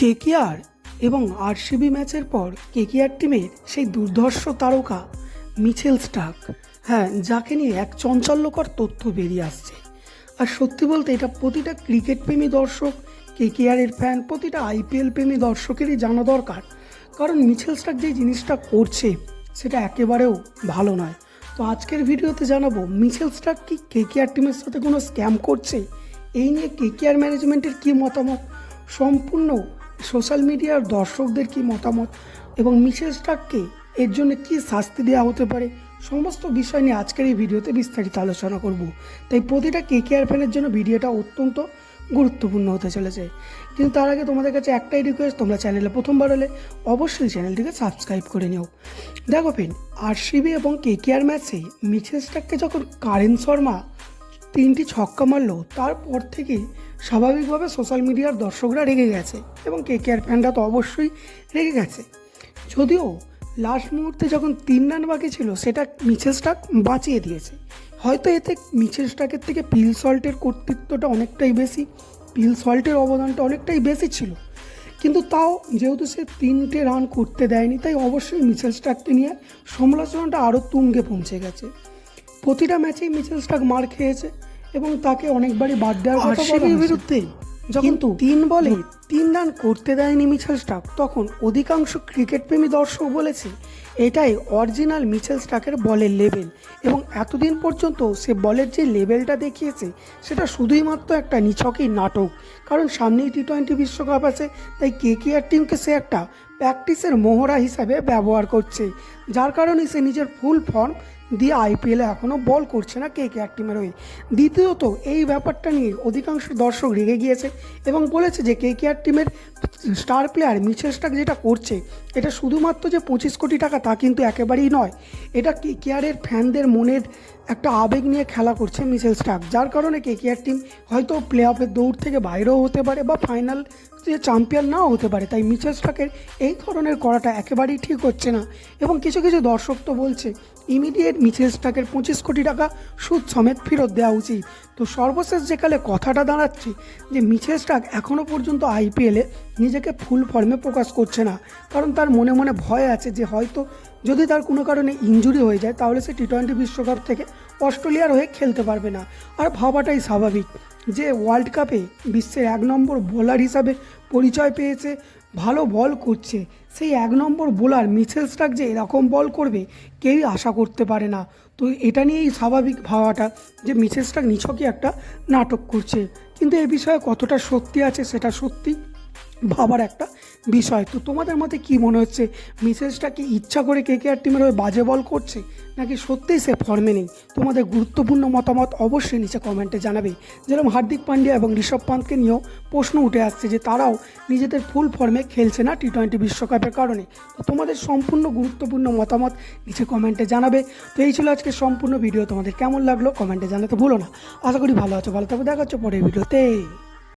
KKR এবং RCB ম্যাচের পর কেকেআর টিমের সেই দুর্ধর্ষ তারকা মিচেল স্টার্ক, যাকে নিয়ে এক চাঞ্চল্যকর তথ্য বেরিয়ে আসছে। আর সত্যি বলতে এটা প্রতিটা ক্রিকেট প্রেমী দর্শক, কেকেআরের ফ্যান, প্রতিটা আইপিএল প্রেমী দর্শকেরই জানা দরকার। কারণ মিচেল স্টার্ক যে জিনিসটা করছে সেটা একেবারেও ভালো নয়। তো আজকের ভিডিওতে জানাবো মিচেল স্টার্ক কি কেকেআর টিমের সাথে কোনো স্ক্যাম করছে, এই নিয়ে কেকেআর ম্যানেজমেন্টের কী মতামত, সম্পূর্ণ সোশ্যাল মিডিয়ার দর্শকদের কী মতামত এবং মিচেল স্টার্ককে এর জন্য কী শাস্তি দেওয়া হতে পারে, সমস্ত বিষয় নিয়ে আজকের এই ভিডিওতে বিস্তারিত আলোচনা করব। তাই প্রতিটা কেকেআর ফ্যানের জন্য ভিডিওটা অত্যন্ত গুরুত্বপূর্ণ হতে চলেছে। কিন্তু তার আগে তোমাদের কাছে একটাই রিকোয়েস্ট, তোমরা চ্যানেলে প্রথমবার হলে অবশ্যই চ্যানেলটিকে সাবস্ক্রাইব করে নিও। দেখো ফ্রেন্ড, আরসিবি এবং কেকেআর ম্যাচে মিচেল স্টার্ককে যখন কারেন শর্মা 3টি ছক্কা মারলো, তারপর থেকেই স্বাভাবিকভাবে সোশ্যাল মিডিয়ার দর্শকরা রেগে গেছে এবং কেকেআর ফ্যানরা তো অবশ্যই রেগে গেছে। যদিও লাস্ট মুহূর্তে যখন 3 রান বাকি ছিল সেটা মিচেল স্টার্ক বাঁচিয়ে দিয়েছে। হয়তো এতে মিচেল স্টার্কের থেকে পিল সল্টের কর্তৃত্বটা অনেকটাই বেশি, পিল সল্টের অবদানটা অনেকটাই বেশি ছিল। কিন্তু তাও যেহেতু সে 3টে রান করতে দেয়নি, তাই অবশ্যই মিচেল স্টার্ককে নিয়ে সমালোচনাটা আরও তুঙ্গে পৌঁছে গেছে। প্রতিটা ম্যাচেই মিচেল স্টার্ক মার খেয়েছে এবং তাকে অনেকবারই বাদ দেওয়ার কথা বলা হয়েছে। বিরুদ্ধে কিন্তু 3 বলে 3 রান করতে দেয়নি মিচেল স্টার্ক, তখন অধিকাংশ ক্রিকেট প্রেমী দর্শক বলেছে এটাই অরিজিনাল মিচেল স্টার্কের বলের লেভেল এবং এতদিন পর্যন্ত সে বলের যে লেভেলটা দেখিয়েছে সেটা শুধুই মাত্র একটা নিছকই নাটক। কারণ সামনেই টি-20 বিশ্বকাপ আছে, তাই কেকেআর টিমকে সে একটা প্র্যাকটিসের মোহরা হিসাবে ব্যবহার করছে, যার কারণে সে নিজের ফুল ফর্ম দিয়ে আইপিএলে এখনও বল করছে না কেকেআর টিমের হয়ে। দ্বিতীয়ত, এই ব্যাপারটা নিয়ে অধিকাংশ দর্শক রেগে গিয়েছে এবং বলেছে যে কেকেআর টিমের স্টার প্লেয়ার মিচেল স্টার্ক যেটা করছে এটা শুধুমাত্র যে 25 কোটি টাকা তা কিন্তু একেবারেই নয়, এটা কেকেআরের ফ্যানদের মনের একটা আবেগ নিয়ে খেলা করছে মিচেল স্টার্ক, যার কারণে কেকেআর টিম হয়তো প্লে অফের দৌড় থেকে বাইরেও হতে পারে বা ফাইনাল যে চ্যাম্পিয়ন নাও হতে পারে। তাই মিচেল স্টার্কের এই ধরনের করাটা একেবারেই ঠিক হচ্ছে না এবং কিছু কিছু দর্শক তো বলছে ইমিডিয়েট মিচেল স্টার্কের 25 কোটি টাকা সুদ সমেত ফেরত দেওয়া উচিত। তো সর্বশেষ যেকালে কথাটা দাঁড়াচ্ছে যে মিচেল স্টার্ক এখনও পর্যন্ত আইপিএলে নিজেকে ফুল ফর্মে প্রকাশ করছে না, কারণ তার মনে মনে ভয় আছে যে হয়তো যদি তার কোনো কারণে ইনজুরি হয়ে যায় তাহলে সে টি-20 বিশ্বকাপ থেকে অস্ট্রেলিয়ার হয়ে খেলতে পারবে না। আর ভাবাটাই স্বাভাবিক যে ওয়ার্ল্ড কাপে বিশ্বের 1 নম্বর বোলার হিসাবে পরিচয় পেয়েছে, ভালো বল করছে, সেই 1 নম্বর বোলার মিচেল স্টার্ক যে এরকম বল করবে কেউই আশা করতে পারে না। তো এটা নিয়েই স্বাভাবিক ভাবাটা যে মিচেল স্টার্ক নিছকই একটা নাটক করছে। কিন্তু এই বিষয়ে কতটা সত্যি আছে সেটা সত্যি ভাবার একটা বিষয়। তো তোমাদের মতে কি মনে হচ্ছে, মিচেল স্টার্ক কি ইচ্ছা করে কেকেআর টিমের হয়ে বাজে বল করছে নাকি সত্যিই সে ফর্মে নেই? তোমাদের গুরুত্বপূর্ণ মতামত অবশ্যই নিচে কমেন্টে জানাবে। যেরকম হার্দিক পান্ডিয়া এবং ঋষভ পান্তকে নিয়েও প্রশ্ন উঠে আসছে যে তারাও নিজেদের ফুল ফর্মে খেলছে না টি-20 বিশ্বকাপের কারণে। তো তোমাদের সম্পূর্ণ গুরুত্বপূর্ণ মতামত নিচে কমেন্টে জানাবে। তো এই ছিল আজকে সম্পূর্ণ ভিডিও, তোমাদের কেমন লাগলো কমেন্টে জানাতে ভুলো না। আশা করি ভালো আছো, ভালো থাকো, দেখা হচ্ছে পরের ভিডিওতে।